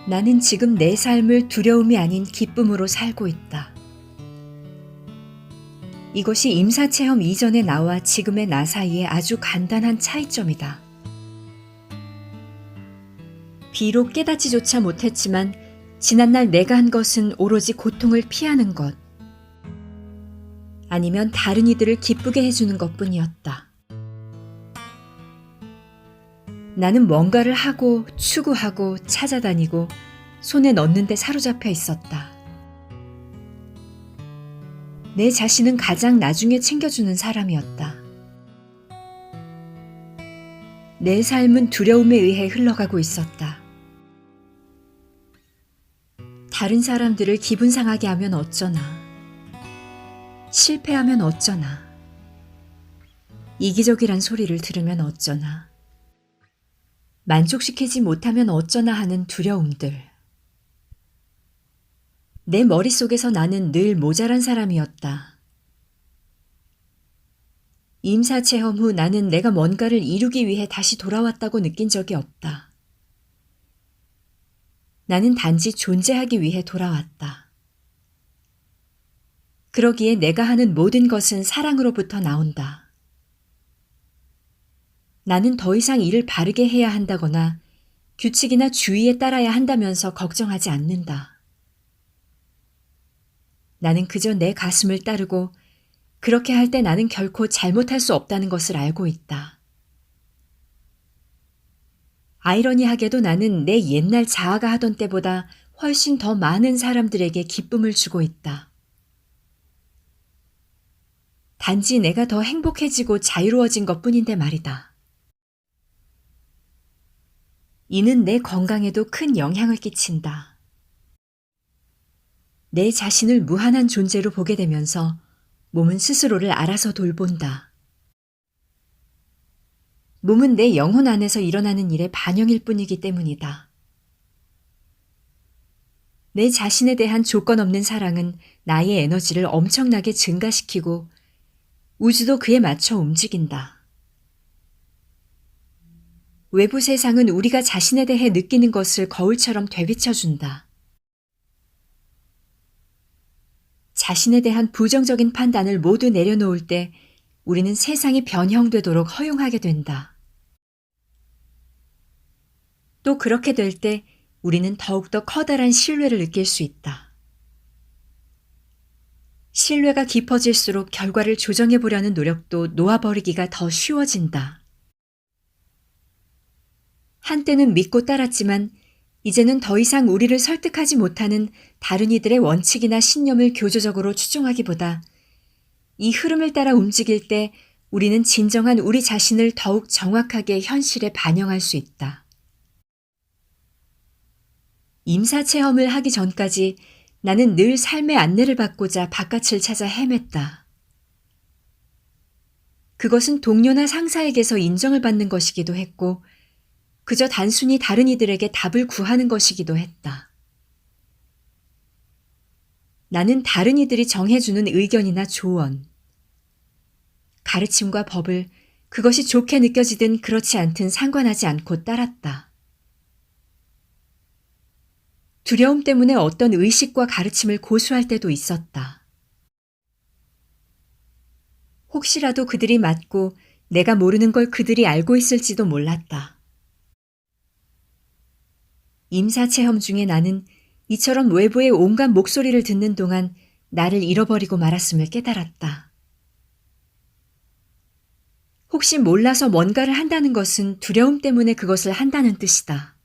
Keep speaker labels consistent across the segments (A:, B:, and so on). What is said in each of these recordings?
A: 나는 지금 내 삶을 두려움이 아닌 기쁨으로 살고 있다. 이것이 임사체험 이전의 나와 지금의 나 사이의 아주 간단한 차이점이다. 비록 깨닫지조차 못했지만 지난날 내가 한 것은 오로지 고통을 피하는 것, 아니면 다른 이들을 기쁘게 해주는 것뿐이었다. 나는 뭔가를 하고 추구하고 찾아다니고 손에 넣는데 사로잡혀 있었다. 내 자신은 가장 나중에 챙겨주는 사람이었다. 내 삶은 두려움에 의해 흘러가고 있었다. 다른 사람들을 기분 상하게 하면 어쩌나. 실패하면 어쩌나. 이기적이란 소리를 들으면 어쩌나. 만족시키지 못하면 어쩌나 하는 두려움들. 내 머릿속에서 나는 늘 모자란 사람이었다. 임사체험 후 나는 내가 뭔가를 이루기 위해 다시 돌아왔다고 느낀 적이 없다. 나는 단지 존재하기 위해 돌아왔다. 그러기에 내가 하는 모든 것은 사랑으로부터 나온다. 나는 더 이상 일을 바르게 해야 한다거나 규칙이나 주의에 따라야 한다면서 걱정하지 않는다. 나는 그저 내 가슴을 따르고 그렇게 할 때 나는 결코 잘못할 수 없다는 것을 알고 있다. 아이러니하게도 나는 내 옛날 자아가 하던 때보다 훨씬 더 많은 사람들에게 기쁨을 주고 있다. 단지 내가 더 행복해지고 자유로워진 것뿐인데 말이다. 이는 내 건강에도 큰 영향을 끼친다. 내 자신을 무한한 존재로 보게 되면서 몸은 스스로를 알아서 돌본다. 몸은 내 영혼 안에서 일어나는 일의 반영일 뿐이기 때문이다. 내 자신에 대한 조건 없는 사랑은 나의 에너지를 엄청나게 증가시키고 우주도 그에 맞춰 움직인다. 외부 세상은 우리가 자신에 대해 느끼는 것을 거울처럼 되비춰준다. 자신에 대한 부정적인 판단을 모두 내려놓을 때 우리는 세상이 변형되도록 허용하게 된다. 또 그렇게 될 때 우리는 더욱더 커다란 신뢰를 느낄 수 있다. 신뢰가 깊어질수록 결과를 조정해 보려는 노력도 놓아버리기가 더 쉬워진다. 한때는 믿고 따랐지만 이제는 더 이상 우리를 설득하지 못하는 다른 이들의 원칙이나 신념을 교조적으로 추종하기보다 이 흐름을 따라 움직일 때 우리는 진정한 우리 자신을 더욱 정확하게 현실에 반영할 수 있다. 임사체험을 하기 전까지 나는 늘 삶의 안내를 받고자 바깥을 찾아 헤맸다. 그것은 동료나 상사에게서 인정을 받는 것이기도 했고 그저 단순히 다른 이들에게 답을 구하는 것이기도 했다. 나는 다른 이들이 정해주는 의견이나 조언, 가르침과 법을 그것이 좋게 느껴지든 그렇지 않든 상관하지 않고 따랐다. 두려움 때문에 어떤 의식과 가르침을 고수할 때도 있었다. 혹시라도 그들이 맞고 내가 모르는 걸 그들이 알고 있을지도 몰랐다. 임사체험 중에 나는 이처럼 외부의 온갖 목소리를 듣는 동안 나를 잃어버리고 말았음을 깨달았다. 혹시 몰라서 뭔가를 한다는 것은 두려움 때문에 그것을 한다는 뜻이다.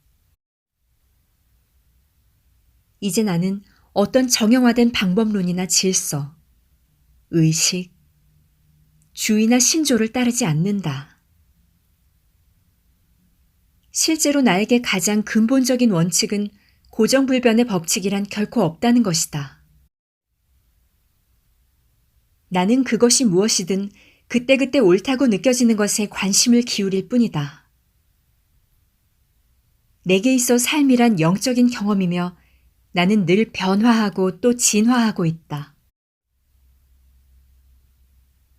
A: 이제 나는 어떤 정형화된 방법론이나 질서, 의식, 주의나 신조를 따르지 않는다. 실제로 나에게 가장 근본적인 원칙은 고정불변의 법칙이란 결코 없다는 것이다. 나는 그것이 무엇이든 그때그때 옳다고 느껴지는 것에 관심을 기울일 뿐이다. 내게 있어 삶이란 영적인 경험이며 나는 늘 변화하고 또 진화하고 있다.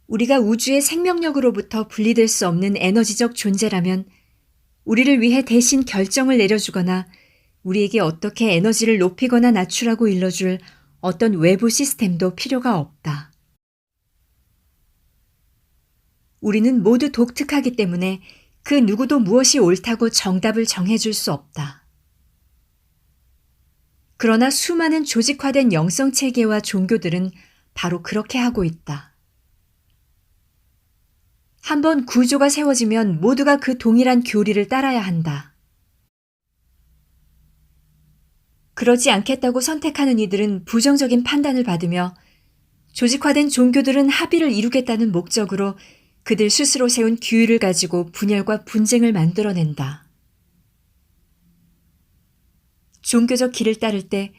A: 우리가 우주의 생명력으로부터 분리될 수 없는 에너지적 존재라면 우리를 위해 대신 결정을 내려주거나 우리에게 어떻게 에너지를 높이거나 낮추라고 일러줄 어떤 외부 시스템도 필요가 없다. 우리는 모두 독특하기 때문에 그 누구도 무엇이 옳다고 정답을 정해줄 수 없다. 그러나 수많은 조직화된 영성 체계와 종교들은 바로 그렇게 하고 있다. 한번 구조가 세워지면 모두가 그 동일한 교리를 따라야 한다. 그러지 않겠다고 선택하는 이들은 부정적인 판단을 받으며 조직화된 종교들은 합의를 이루겠다는 목적으로 그들 스스로 세운 규율을 가지고 분열과 분쟁을 만들어낸다. 종교적 길을 따를 때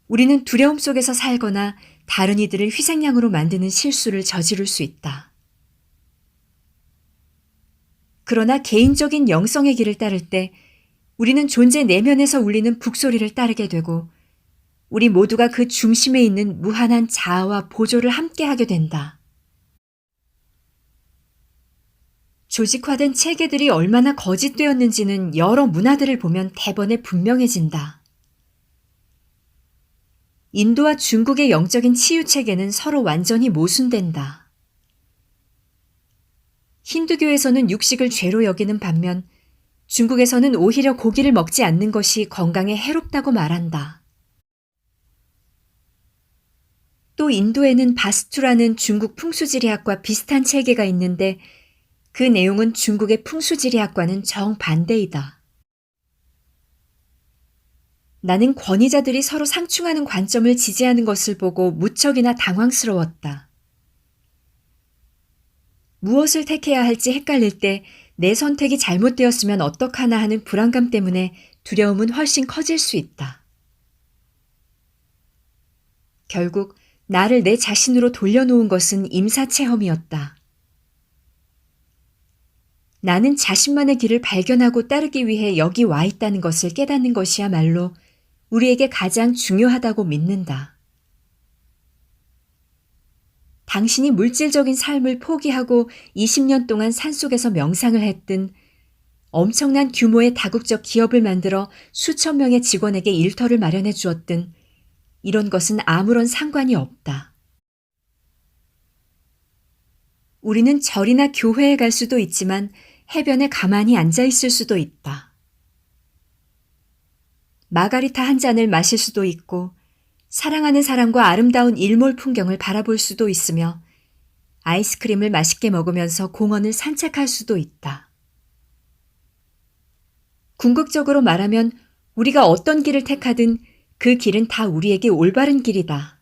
A: 우리는 두려움 속에서 살거나 다른 이들을 희생양으로 만드는 실수를 저지를 수 있다. 그러나 개인적인 영성의 길을 따를 때 우리는 존재 내면에서 울리는 북소리를 따르게 되고 우리 모두가 그 중심에 있는 무한한 자아와 보조를 함께하게 된다. 조직화된 체계들이 얼마나 거짓되었는지는 여러 문화들을 보면 대번에 분명해진다. 인도와 중국의 영적인 치유 체계는 서로 완전히 모순된다. 힌두교에서는 육식을 죄로 여기는 반면 중국에서는 오히려 고기를 먹지 않는 것이 건강에 해롭다고 말한다. 또 인도에는 바스투라는 중국 풍수지리학과 비슷한 체계가 있는데 그 내용은 중국의 풍수지리학과는 정반대이다. 나는 권위자들이 서로 상충하는 관점을 지지하는 것을 보고 무척이나 당황스러웠다. 무엇을 택해야 할지 헷갈릴 때 내 선택이 잘못되었으면 어떡하나 하는 불안감 때문에 두려움은 훨씬 커질 수 있다. 결국 나를 내 자신으로 돌려놓은 것은 임사체험이었다. 나는 자신만의 길을 발견하고 따르기 위해 여기 와 있다는 것을 깨닫는 것이야말로 우리에게 가장 중요하다고 믿는다. 당신이 물질적인 삶을 포기하고 20년 동안 산속에서 명상을 했든 엄청난 규모의 다국적 기업을 만들어 수천 명의 직원에게 일터를 마련해 주었든 이런 것은 아무런 상관이 없다. 우리는 절이나 교회에 갈 수도 있지만 해변에 가만히 앉아 있을 수도 있다. 마가리타 한 잔을 마실 수도 있고 사랑하는 사람과 아름다운 일몰 풍경을 바라볼 수도 있으며 아이스크림을 맛있게 먹으면서 공원을 산책할 수도 있다. 궁극적으로 말하면 우리가 어떤 길을 택하든 그 길은 다 우리에게 올바른 길이다.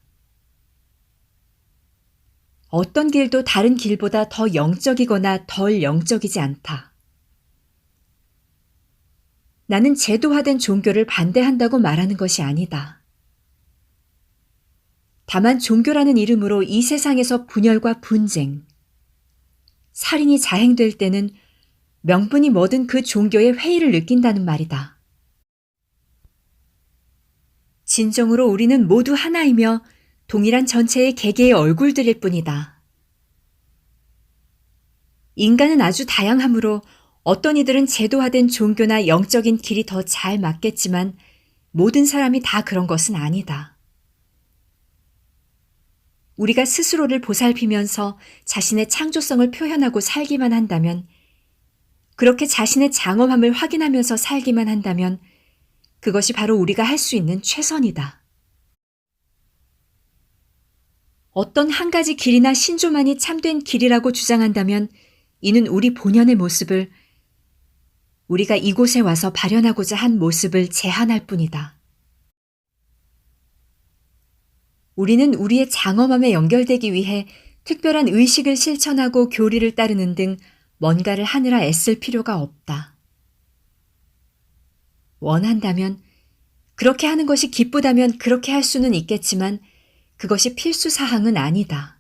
A: 어떤 길도 다른 길보다 더 영적이거나 덜 영적이지 않다. 나는 제도화된 종교를 반대한다고 말하는 것이 아니다. 다만 종교라는 이름으로 이 세상에서 분열과 분쟁, 살인이 자행될 때는 명분이 뭐든 그 종교의 회의를 느낀다는 말이다. 진정으로 우리는 모두 하나이며 동일한 전체의 개개의 얼굴들일 뿐이다. 인간은 아주 다양하므로 어떤 이들은 제도화된 종교나 영적인 길이 더 잘 맞겠지만 모든 사람이 다 그런 것은 아니다. 우리가 스스로를 보살피면서 자신의 창조성을 표현하고 살기만 한다면, 그렇게 자신의 장엄함을 확인하면서 살기만 한다면 그것이 바로 우리가 할 수 있는 최선이다. 어떤 한 가지 길이나 신조만이 참된 길이라고 주장한다면 이는 우리 본연의 모습을, 우리가 이곳에 와서 발현하고자 한 모습을 제한할 뿐이다. 우리는 우리의 장엄함에 연결되기 위해 특별한 의식을 실천하고 교리를 따르는 등 뭔가를 하느라 애쓸 필요가 없다. 원한다면, 그렇게 하는 것이 기쁘다면 그렇게 할 수는 있겠지만 그것이 필수 사항은 아니다.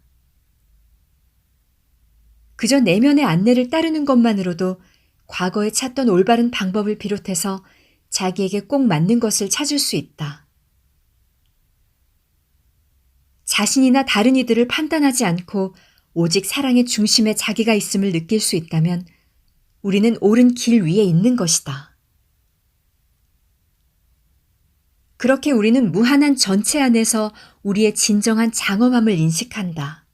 A: 그저 내면의 안내를 따르는 것만으로도 과거에 찾던 올바른 방법을 비롯해서 자기에게 꼭 맞는 것을 찾을 수 있다. 자신이나 다른 이들을 판단하지 않고 오직 사랑의 중심에 자기가 있음을 느낄 수 있다면 우리는 옳은 길 위에 있는 것이다. 그렇게 우리는 무한한 전체 안에서 우리의 진정한 장엄함을 인식한다.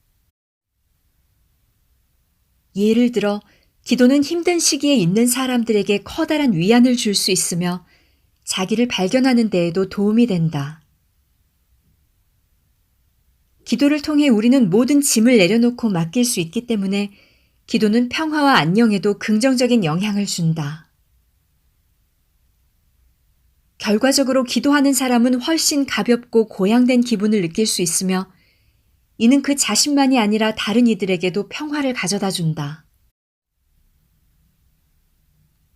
A: 예를 들어, 기도는 힘든 시기에 있는 사람들에게 커다란 위안을 줄 수 있으며 자기를 발견하는 데에도 도움이 된다. 기도를 통해 우리는 모든 짐을 내려놓고 맡길 수 있기 때문에 기도는 평화와 안녕에도 긍정적인 영향을 준다. 결과적으로 기도하는 사람은 훨씬 가볍고 고양된 기분을 느낄 수 있으며 이는 그 자신만이 아니라 다른 이들에게도 평화를 가져다 준다.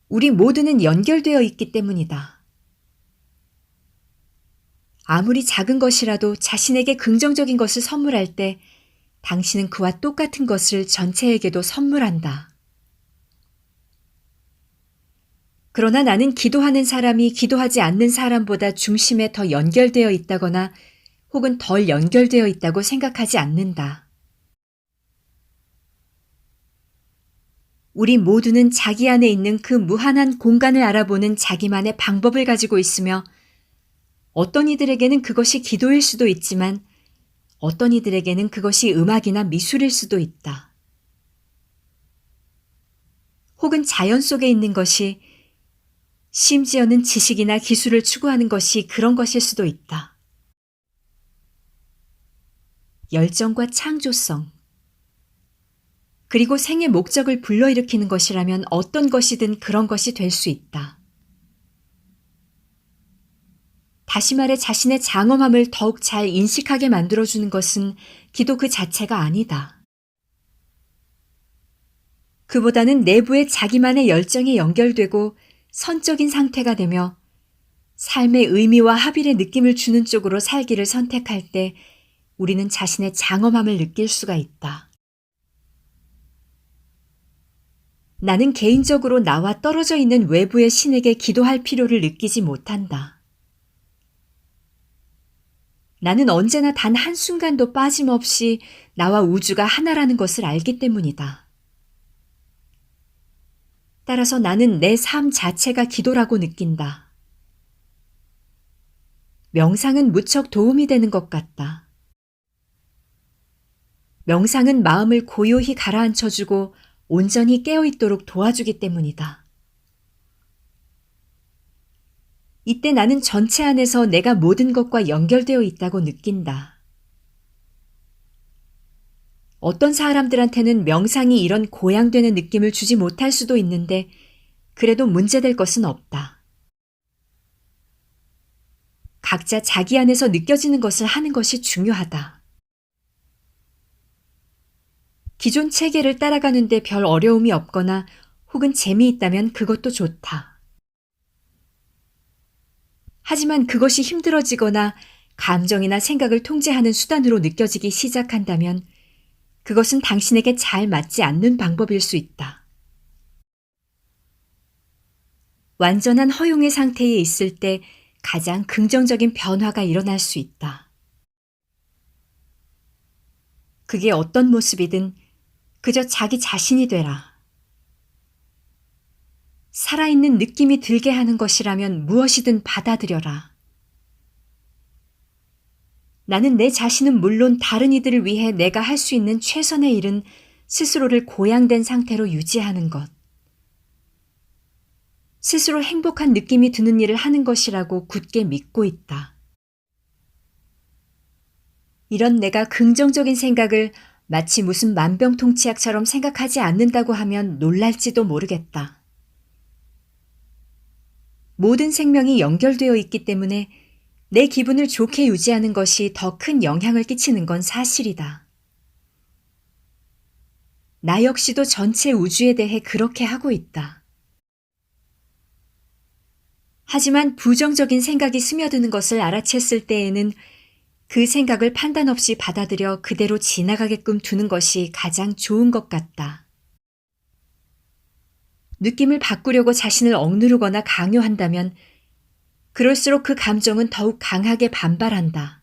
A: 우리 모두는 연결되어 있기 때문이다. 아무리 작은 것이라도 자신에게 긍정적인 것을 선물할 때 당신은 그와 똑같은 것을 전체에게도 선물한다. 그러나 나는 기도하는 사람이 기도하지 않는 사람보다 중심에 더 연결되어 있다거나 혹은 덜 연결되어 있다고 생각하지 않는다. 우리 모두는 자기 안에 있는 그 무한한 공간을 알아보는 자기만의 방법을 가지고 있으며 어떤 이들에게는 그것이 기도일 수도 있지만 어떤 이들에게는 그것이 음악이나 미술일 수도 있다. 혹은 자연 속에 있는 것이 심지어는 지식이나 기술을 추구하는 것이 그런 것일 수도 있다. 열정과 창조성, 그리고 생의 목적을 불러일으키는 것이라면 어떤 것이든 그런 것이 될 수 있다. 다시 말해 자신의 장엄함을 더욱 잘 인식하게 만들어주는 것은 기도 그 자체가 아니다. 그보다는 내부의 자기만의 열정에 연결되고 선적인 상태가 되며 삶의 의미와 합일의 느낌을 주는 쪽으로 살기를 선택할 때 우리는 자신의 장엄함을 느낄 수가 있다. 나는 개인적으로 나와 떨어져 있는 외부의 신에게 기도할 필요를 느끼지 못한다. 나는 언제나 단 한순간도 빠짐없이 나와 우주가 하나라는 것을 알기 때문이다. 따라서 나는 내 삶 자체가 기도라고 느낀다. 명상은 무척 도움이 되는 것 같다. 명상은 마음을 고요히 가라앉혀주고 온전히 깨어있도록 도와주기 때문이다. 이때 나는 전체 안에서 내가 모든 것과 연결되어 있다고 느낀다. 어떤 사람들한테는 명상이 이런 고양되는 느낌을 주지 못할 수도 있는데 그래도 문제될 것은 없다. 각자 자기 안에서 느껴지는 것을 하는 것이 중요하다. 기존 체계를 따라가는데 별 어려움이 없거나 혹은 재미있다면 그것도 좋다. 하지만 그것이 힘들어지거나 감정이나 생각을 통제하는 수단으로 느껴지기 시작한다면 그것은 당신에게 잘 맞지 않는 방법일 수 있다. 완전한 허용의 상태에 있을 때 가장 긍정적인 변화가 일어날 수 있다. 그게 어떤 모습이든 그저 자기 자신이 되라. 살아있는 느낌이 들게 하는 것이라면 무엇이든 받아들여라. 나는 내 자신은 물론 다른 이들을 위해 내가 할 수 있는 최선의 일은 스스로를 고양된 상태로 유지하는 것. 스스로 행복한 느낌이 드는 일을 하는 것이라고 굳게 믿고 있다. 이런 내가 긍정적인 생각을 마치 무슨 만병통치약처럼 생각하지 않는다고 하면 놀랄지도 모르겠다. 모든 생명이 연결되어 있기 때문에 내 기분을 좋게 유지하는 것이 더 큰 영향을 끼치는 건 사실이다. 나 역시도 전체 우주에 대해 그렇게 하고 있다. 하지만 부정적인 생각이 스며드는 것을 알아챘을 때에는 그 생각을 판단 없이 받아들여 그대로 지나가게끔 두는 것이 가장 좋은 것 같다. 느낌을 바꾸려고 자신을 억누르거나 강요한다면 그럴수록 그 감정은 더욱 강하게 반발한다.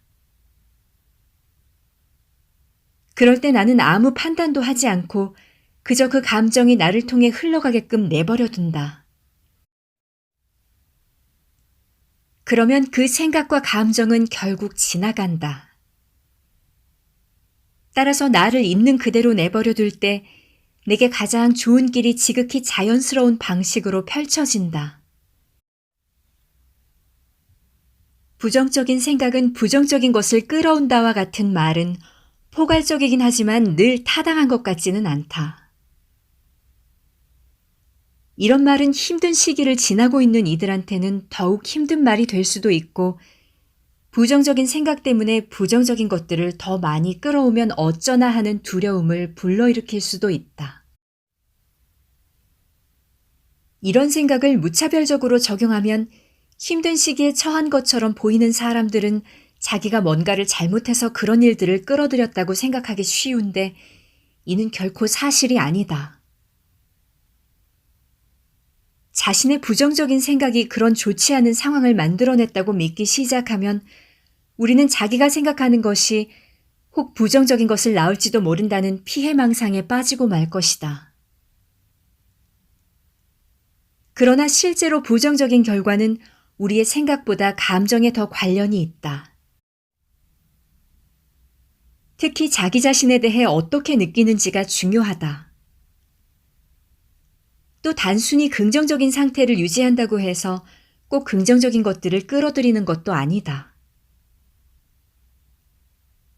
A: 그럴 때 나는 아무 판단도 하지 않고 그저 그 감정이 나를 통해 흘러가게끔 내버려 둔다. 그러면 그 생각과 감정은 결국 지나간다. 따라서 나를 있는 그대로 내버려 둘 때 내게 가장 좋은 길이 지극히 자연스러운 방식으로 펼쳐진다. 부정적인 생각은 부정적인 것을 끌어온다와 같은 말은 포괄적이긴 하지만 늘 타당한 것 같지는 않다. 이런 말은 힘든 시기를 지나고 있는 이들한테는 더욱 힘든 말이 될 수도 있고, 부정적인 생각 때문에 부정적인 것들을 더 많이 끌어오면 어쩌나 하는 두려움을 불러일으킬 수도 있다. 이런 생각을 무차별적으로 적용하면 힘든 시기에 처한 것처럼 보이는 사람들은 자기가 뭔가를 잘못해서 그런 일들을 끌어들였다고 생각하기 쉬운데, 이는 결코 사실이 아니다. 자신의 부정적인 생각이 그런 좋지 않은 상황을 만들어냈다고 믿기 시작하면 우리는 자기가 생각하는 것이 혹 부정적인 것을 낳을지도 모른다는 피해망상에 빠지고 말 것이다. 그러나 실제로 부정적인 결과는 우리의 생각보다 감정에 더 관련이 있다. 특히 자기 자신에 대해 어떻게 느끼는지가 중요하다. 또 단순히 긍정적인 상태를 유지한다고 해서 꼭 긍정적인 것들을 끌어들이는 것도 아니다.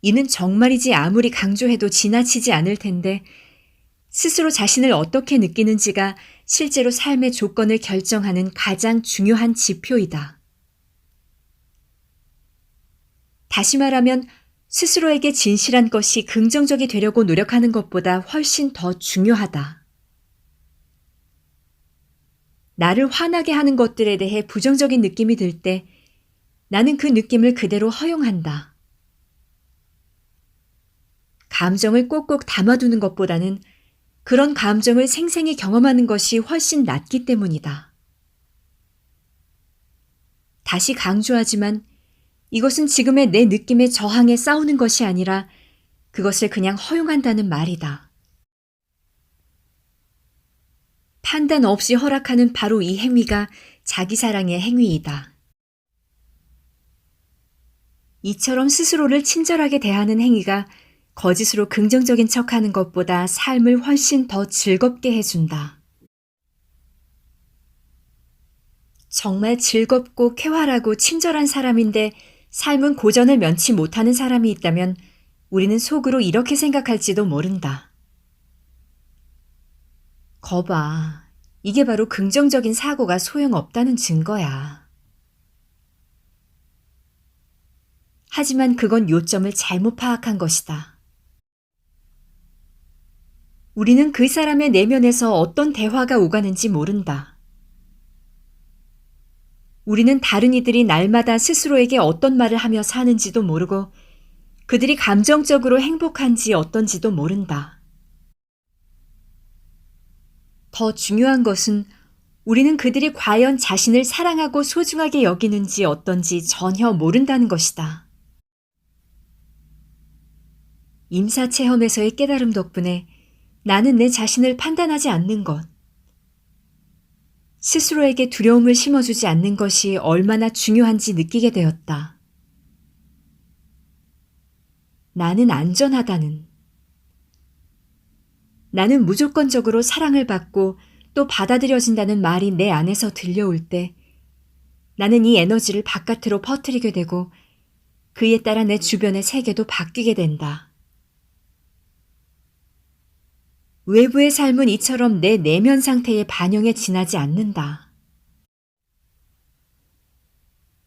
A: 이는 정말이지 아무리 강조해도 지나치지 않을 텐데, 스스로 자신을 어떻게 느끼는지가 실제로 삶의 조건을 결정하는 가장 중요한 지표이다. 다시 말하면 스스로에게 진실한 것이 긍정적이 되려고 노력하는 것보다 훨씬 더 중요하다. 나를 화나게 하는 것들에 대해 부정적인 느낌이 들 때 나는 그 느낌을 그대로 허용한다. 감정을 꼭꼭 담아두는 것보다는 그런 감정을 생생히 경험하는 것이 훨씬 낫기 때문이다. 다시 강조하지만 이것은 지금의 내 느낌에 저항해 싸우는 것이 아니라 그것을 그냥 허용한다는 말이다. 판단 없이 허락하는 바로 이 행위가 자기 사랑의 행위이다. 이처럼 스스로를 친절하게 대하는 행위가 거짓으로 긍정적인 척하는 것보다 삶을 훨씬 더 즐겁게 해준다. 정말 즐겁고 쾌활하고 친절한 사람인데 삶은 고전을 면치 못하는 사람이 있다면 우리는 속으로 이렇게 생각할지도 모른다. 거봐, 이게 바로 긍정적인 사고가 소용없다는 증거야. 하지만 그건 요점을 잘못 파악한 것이다. 우리는 그 사람의 내면에서 어떤 대화가 오가는지 모른다. 우리는 다른 이들이 날마다 스스로에게 어떤 말을 하며 사는지도 모르고 그들이 감정적으로 행복한지 어떤지도 모른다. 더 중요한 것은 우리는 그들이 과연 자신을 사랑하고 소중하게 여기는지 어떤지 전혀 모른다는 것이다. 임사체험에서의 깨달음 덕분에 나는 내 자신을 판단하지 않는 것, 스스로에게 두려움을 심어주지 않는 것이 얼마나 중요한지 느끼게 되었다. 나는 안전하다는, 나는 무조건적으로 사랑을 받고 또 받아들여진다는 말이 내 안에서 들려올 때 나는 이 에너지를 바깥으로 퍼뜨리게 되고 그에 따라 내 주변의 세계도 바뀌게 된다. 외부의 삶은 이처럼 내 내면 상태의 반영에 지나지 않는다.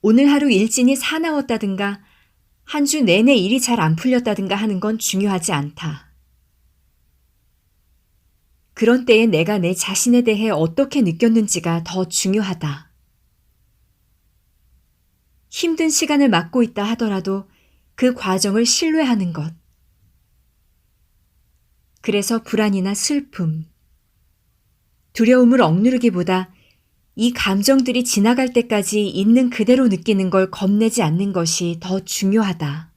A: 오늘 하루 일진이 사나웠다든가 한 주 내내 일이 잘 안 풀렸다든가 하는 건 중요하지 않다. 그런 때에 내가 내 자신에 대해 어떻게 느꼈는지가 더 중요하다. 힘든 시간을 맞고 있다 하더라도 그 과정을 신뢰하는 것. 그래서 불안이나 슬픔, 두려움을 억누르기보다 이 감정들이 지나갈 때까지 있는 그대로 느끼는 걸 겁내지 않는 것이 더 중요하다.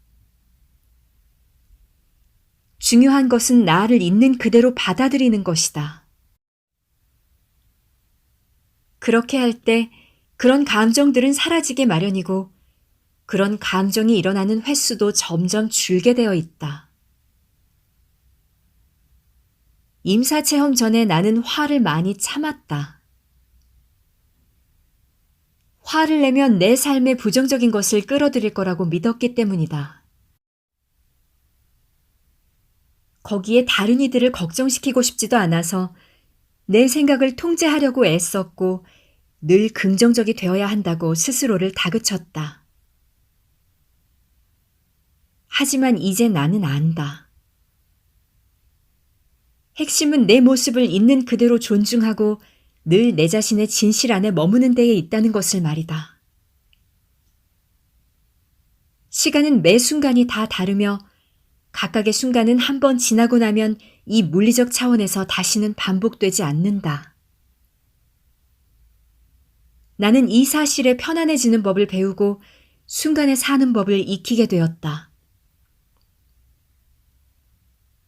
A: 중요한 것은 나를 있는 그대로 받아들이는 것이다. 그렇게 할 때 그런 감정들은 사라지게 마련이고 그런 감정이 일어나는 횟수도 점점 줄게 되어 있다. 임사체험 전에 나는 화를 많이 참았다. 화를 내면 내 삶에 부정적인 것을 끌어들일 거라고 믿었기 때문이다. 거기에 다른 이들을 걱정시키고 싶지도 않아서 내 생각을 통제하려고 애썼고 늘 긍정적이 되어야 한다고 스스로를 다그쳤다. 하지만 이제 나는 안다. 핵심은 내 모습을 있는 그대로 존중하고 늘 내 자신의 진실 안에 머무는 데에 있다는 것을 말이다. 시간은 매 순간이 다 다르며 각각의 순간은 한 번 지나고 나면 이 물리적 차원에서 다시는 반복되지 않는다. 나는 이 사실에 편안해지는 법을 배우고 순간에 사는 법을 익히게 되었다.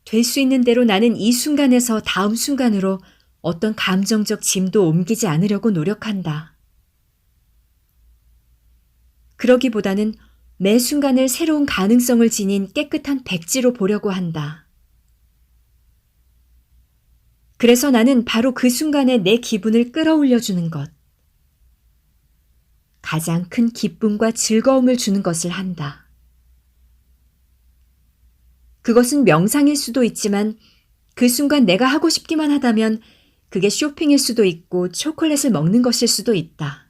A: 될 수 있는 대로 나는 이 순간에서 다음 순간으로 어떤 감정적 짐도 옮기지 않으려고 노력한다. 그러기보다는 매 순간을 새로운 가능성을 지닌 깨끗한 백지로 보려고 한다. 그래서 나는 바로 그 순간에 내 기분을 끌어올려주는 것, 가장 큰 기쁨과 즐거움을 주는 것을 한다. 그것은 명상일 수도 있지만 그 순간 내가 하고 싶기만 하다면 그게 쇼핑일 수도 있고 초콜릿을 먹는 것일 수도 있다.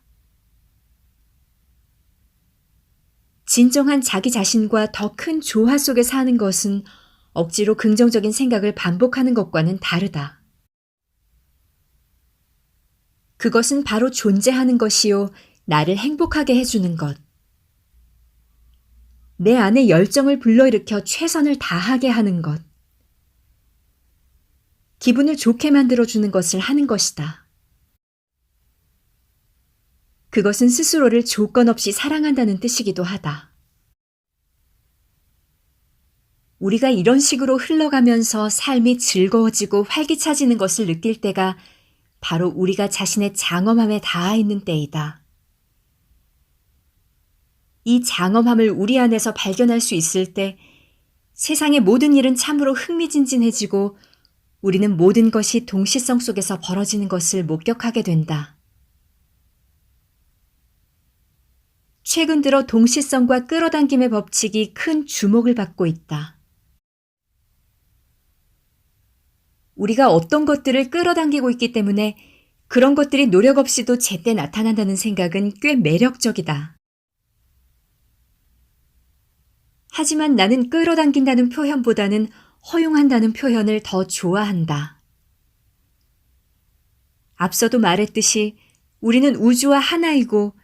A: 진정한 자기 자신과 더 큰 조화 속에 사는 것은 억지로 긍정적인 생각을 반복하는 것과는 다르다. 그것은 바로 존재하는 것이요, 나를 행복하게 해주는 것. 내 안에 열정을 불러일으켜 최선을 다하게 하는 것. 기분을 좋게 만들어주는 것을 하는 것이다. 그것은 스스로를 조건 없이 사랑한다는 뜻이기도 하다. 우리가 이런 식으로 흘러가면서 삶이 즐거워지고 활기차지는 것을 느낄 때가 바로 우리가 자신의 장엄함에 닿아 있는 때이다. 이 장엄함을 우리 안에서 발견할 수 있을 때 세상의 모든 일은 참으로 흥미진진해지고 우리는 모든 것이 동시성 속에서 벌어지는 것을 목격하게 된다. 최근 들어 동시성과 끌어당김의 법칙이 큰 주목을 받고 있다. 우리가 어떤 것들을 끌어당기고 있기 때문에 그런 것들이 노력 없이도 제때 나타난다는 생각은 꽤 매력적이다. 하지만 나는 끌어당긴다는 표현보다는 허용한다는 표현을 더 좋아한다. 앞서도 말했듯이 우리는 우주와 하나이고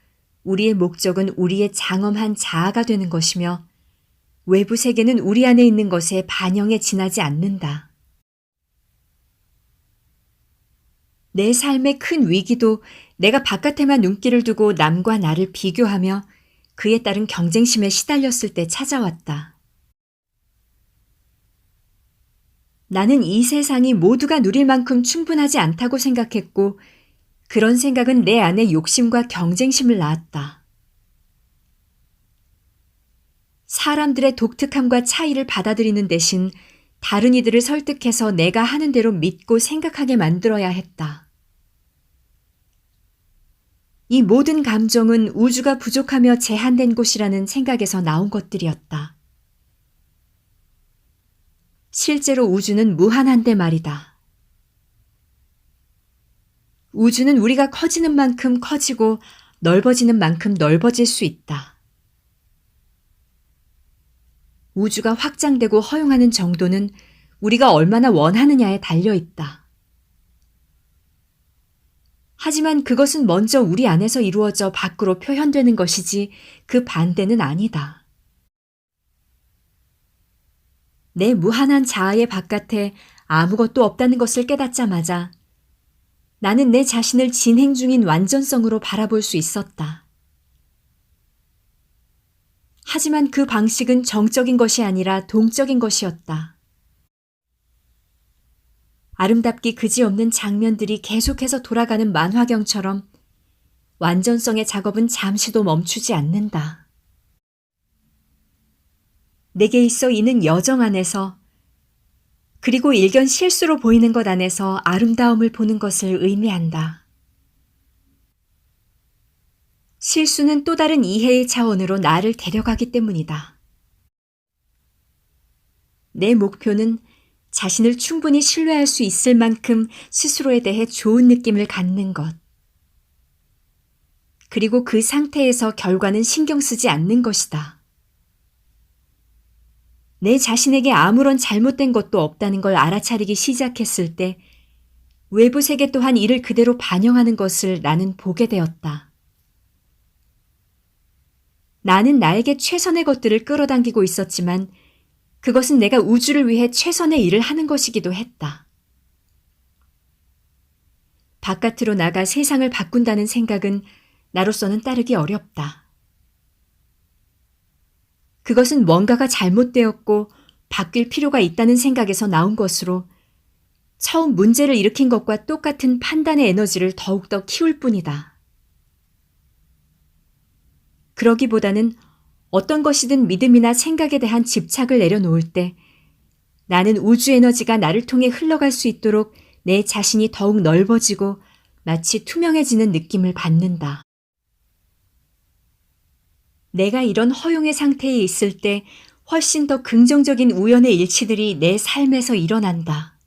A: 우리의 목적은 우리의 장엄한 자아가 되는 것이며 외부 세계는 우리 안에 있는 것에 반영에 지나지 않는다. 내 삶의 큰 위기도 내가 바깥에만 눈길을 두고 남과 나를 비교하며 그에 따른 경쟁심에 시달렸을 때 찾아왔다. 나는 이 세상이 모두가 누릴 만큼 충분하지 않다고 생각했고 그런 생각은 내 안에 욕심과 경쟁심을 낳았다. 사람들의 독특함과 차이를 받아들이는 대신 다른 이들을 설득해서 내가 하는 대로 믿고 생각하게 만들어야 했다. 이 모든 감정은 우주가 부족하며 제한된 곳이라는 생각에서 나온 것들이었다. 실제로 우주는 무한한데 말이다. 우주는 우리가 커지는 만큼 커지고 넓어지는 만큼 넓어질 수 있다. 우주가 확장되고 허용하는 정도는 우리가 얼마나 원하느냐에 달려 있다. 하지만 그것은 먼저 우리 안에서 이루어져 밖으로 표현되는 것이지 그 반대는 아니다. 내 무한한 자아의 바깥에 아무것도 없다는 것을 깨닫자마자 나는 내 자신을 진행 중인 완전성으로 바라볼 수 있었다. 하지만 그 방식은 정적인 것이 아니라 동적인 것이었다. 아름답기 그지없는 장면들이 계속해서 돌아가는 만화경처럼 완전성의 작업은 잠시도 멈추지 않는다. 내게 있어 이는 여정 안에서, 그리고 일견 실수로 보이는 것 안에서 아름다움을 보는 것을 의미한다. 실수는 또 다른 이해의 차원으로 나를 데려가기 때문이다. 내 목표는 자신을 충분히 신뢰할 수 있을 만큼 스스로에 대해 좋은 느낌을 갖는 것. 그리고 그 상태에서 결과는 신경 쓰지 않는 것이다. 내 자신에게 아무런 잘못된 것도 없다는 걸 알아차리기 시작했을 때 외부 세계 또한 이를 그대로 반영하는 것을 나는 보게 되었다. 나는 나에게 최선의 것들을 끌어당기고 있었지만 그것은 내가 우주를 위해 최선의 일을 하는 것이기도 했다. 바깥으로 나가 세상을 바꾼다는 생각은 나로서는 따르기 어렵다. 그것은 뭔가가 잘못되었고 바뀔 필요가 있다는 생각에서 나온 것으로 처음 문제를 일으킨 것과 똑같은 판단의 에너지를 더욱더 키울 뿐이다. 그러기보다는 어떤 것이든 믿음이나 생각에 대한 집착을 내려놓을 때 나는 우주 에너지가 나를 통해 흘러갈 수 있도록 내 자신이 더욱 넓어지고 마치 투명해지는 느낌을 받는다. 내가 이런 허용의 상태에 있을 때 훨씬 더 긍정적인 우연의 일치들이 내 삶에서 일어난다.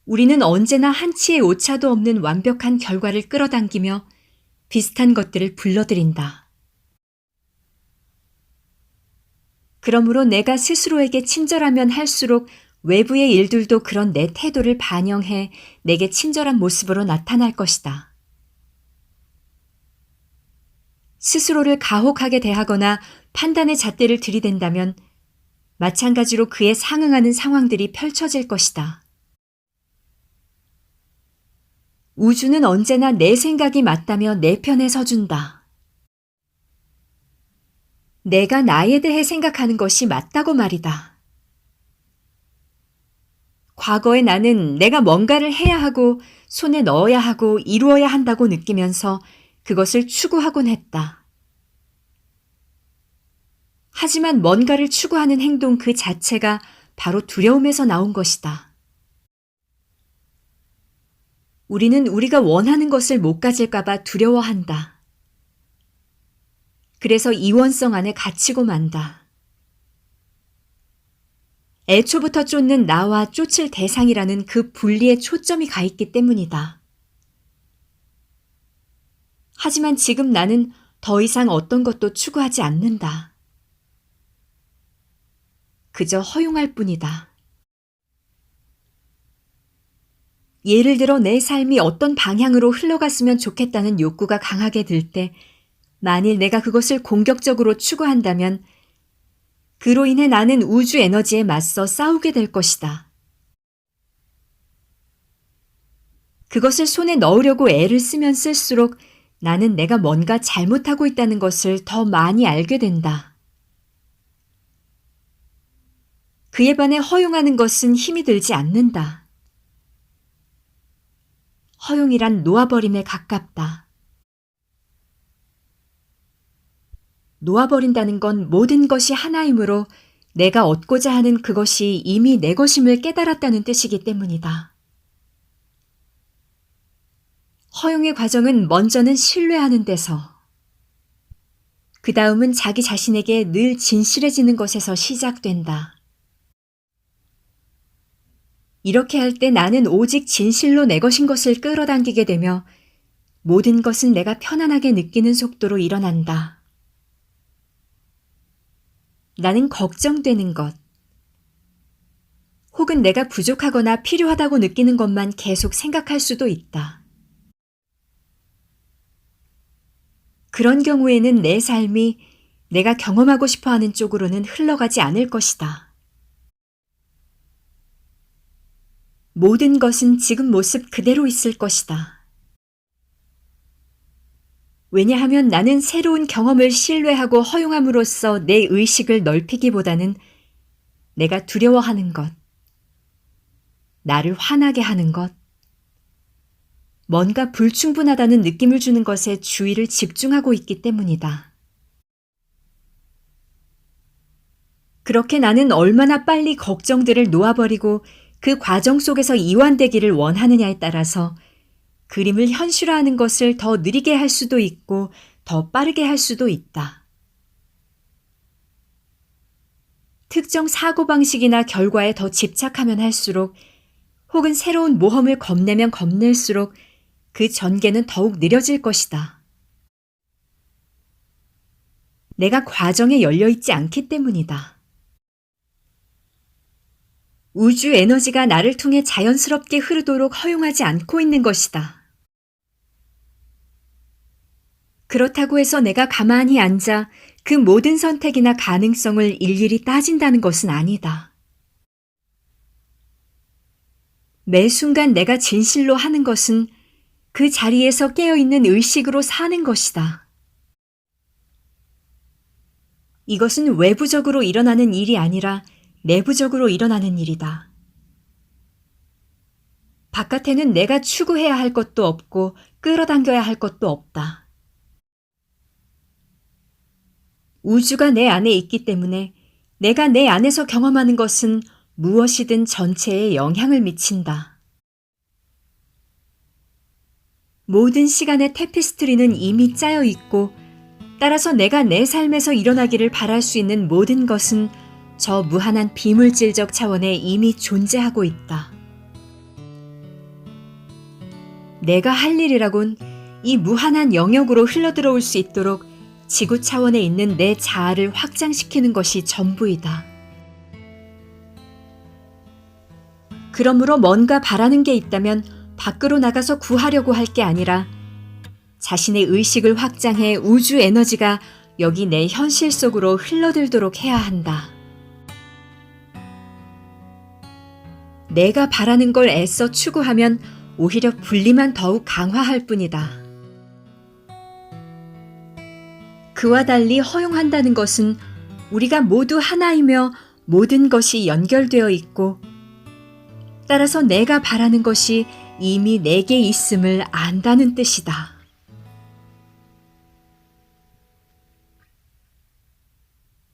A: 우리는 언제나 한치의 오차도 없는 완벽한 결과를 끌어당기며 비슷한 것들을 불러들인다. 그러므로 내가 스스로에게 친절하면 할수록 외부의 일들도 그런 내 태도를 반영해 내게 친절한 모습으로 나타날 것이다. 스스로를 가혹하게 대하거나 판단의 잣대를 들이댄다면 마찬가지로 그에 상응하는 상황들이 펼쳐질 것이다. 우주는 언제나 내 생각이 맞다며 내 편에 서준다. 내가 나에 대해 생각하는 것이 맞다고 말이다. 과거에 나는 내가 뭔가를 해야 하고 손에 넣어야 하고 이루어야 한다고 느끼면서 그것을 추구하곤 했다. 하지만 뭔가를 추구하는 행동 그 자체가 바로 두려움에서 나온 것이다. 우리는 우리가 원하는 것을 못 가질까봐 두려워한다. 그래서 이원성 안에 갇히고 만다. 애초부터 쫓는 나와 쫓을 대상이라는 그 분리에 초점이 가 있기 때문이다. 하지만 지금 나는 더 이상 어떤 것도 추구하지 않는다. 그저 허용할 뿐이다. 예를 들어 내 삶이 어떤 방향으로 흘러갔으면 좋겠다는 욕구가 강하게 들 때 만일 내가 그것을 공격적으로 추구한다면 그로 인해 나는 우주 에너지에 맞서 싸우게 될 것이다. 그것을 손에 넣으려고 애를 쓰면 쓸수록 나는 내가 뭔가 잘못하고 있다는 것을 더 많이 알게 된다. 그에 반해 허용하는 것은 힘이 들지 않는다. 허용이란 놓아버림에 가깝다. 놓아버린다는 건 모든 것이 하나이므로 내가 얻고자 하는 그것이 이미 내 것임을 깨달았다는 뜻이기 때문이다. 허용의 과정은 먼저는 신뢰하는 데서, 그 다음은 자기 자신에게 늘 진실해지는 것에서 시작된다. 이렇게 할 때 나는 오직 진실로 내 것인 것을 끌어당기게 되며 모든 것은 내가 편안하게 느끼는 속도로 일어난다. 나는 걱정되는 것, 혹은 내가 부족하거나 필요하다고 느끼는 것만 계속 생각할 수도 있다. 그런 경우에는 내 삶이 내가 경험하고 싶어 하는 쪽으로는 흘러가지 않을 것이다. 모든 것은 지금 모습 그대로 있을 것이다. 왜냐하면 나는 새로운 경험을 신뢰하고 허용함으로써 내 의식을 넓히기보다는 내가 두려워하는 것, 나를 화나게 하는 것, 뭔가 불충분하다는 느낌을 주는 것에 주의를 집중하고 있기 때문이다. 그렇게 나는 얼마나 빨리 걱정들을 놓아버리고 그 과정 속에서 이완되기를 원하느냐에 따라서 그림을 현실화하는 것을 더 느리게 할 수도 있고 더 빠르게 할 수도 있다. 특정 사고방식이나 결과에 더 집착하면 할수록 혹은 새로운 모험을 겁내면 겁낼수록 그 전개는 더욱 느려질 것이다. 내가 과정에 열려있지 않기 때문이다. 우주 에너지가 나를 통해 자연스럽게 흐르도록 허용하지 않고 있는 것이다. 그렇다고 해서 내가 가만히 앉아 그 모든 선택이나 가능성을 일일이 따진다는 것은 아니다. 매 순간 내가 진실로 하는 것은 그 자리에서 깨어있는 의식으로 사는 것이다. 이것은 외부적으로 일어나는 일이 아니라 내부적으로 일어나는 일이다. 바깥에는 내가 추구해야 할 것도 없고 끌어당겨야 할 것도 없다. 우주가 내 안에 있기 때문에 내가 내 안에서 경험하는 것은 무엇이든 전체에 영향을 미친다. 모든 시간의 테피스트리는 이미 짜여 있고 따라서 내가 내 삶에서 일어나기를 바랄 수 있는 모든 것은 저 무한한 비물질적 차원에 이미 존재하고 있다. 내가 할 일이라곤 이 무한한 영역으로 흘러들어올 수 있도록 지구 차원에 있는 내 자아를 확장시키는 것이 전부이다. 그러므로 뭔가 바라는 게 있다면 밖으로 나가서 구하려고 할 게 아니라 자신의 의식을 확장해 우주 에너지가 여기 내 현실 속으로 흘러들도록 해야 한다. 내가 바라는 걸 애써 추구하면 오히려 분리만 더욱 강화할 뿐이다. 그와 달리 허용한다는 것은 우리가 모두 하나이며 모든 것이 연결되어 있고 따라서 내가 바라는 것이 이미 내게 있음을 안다는 뜻이다.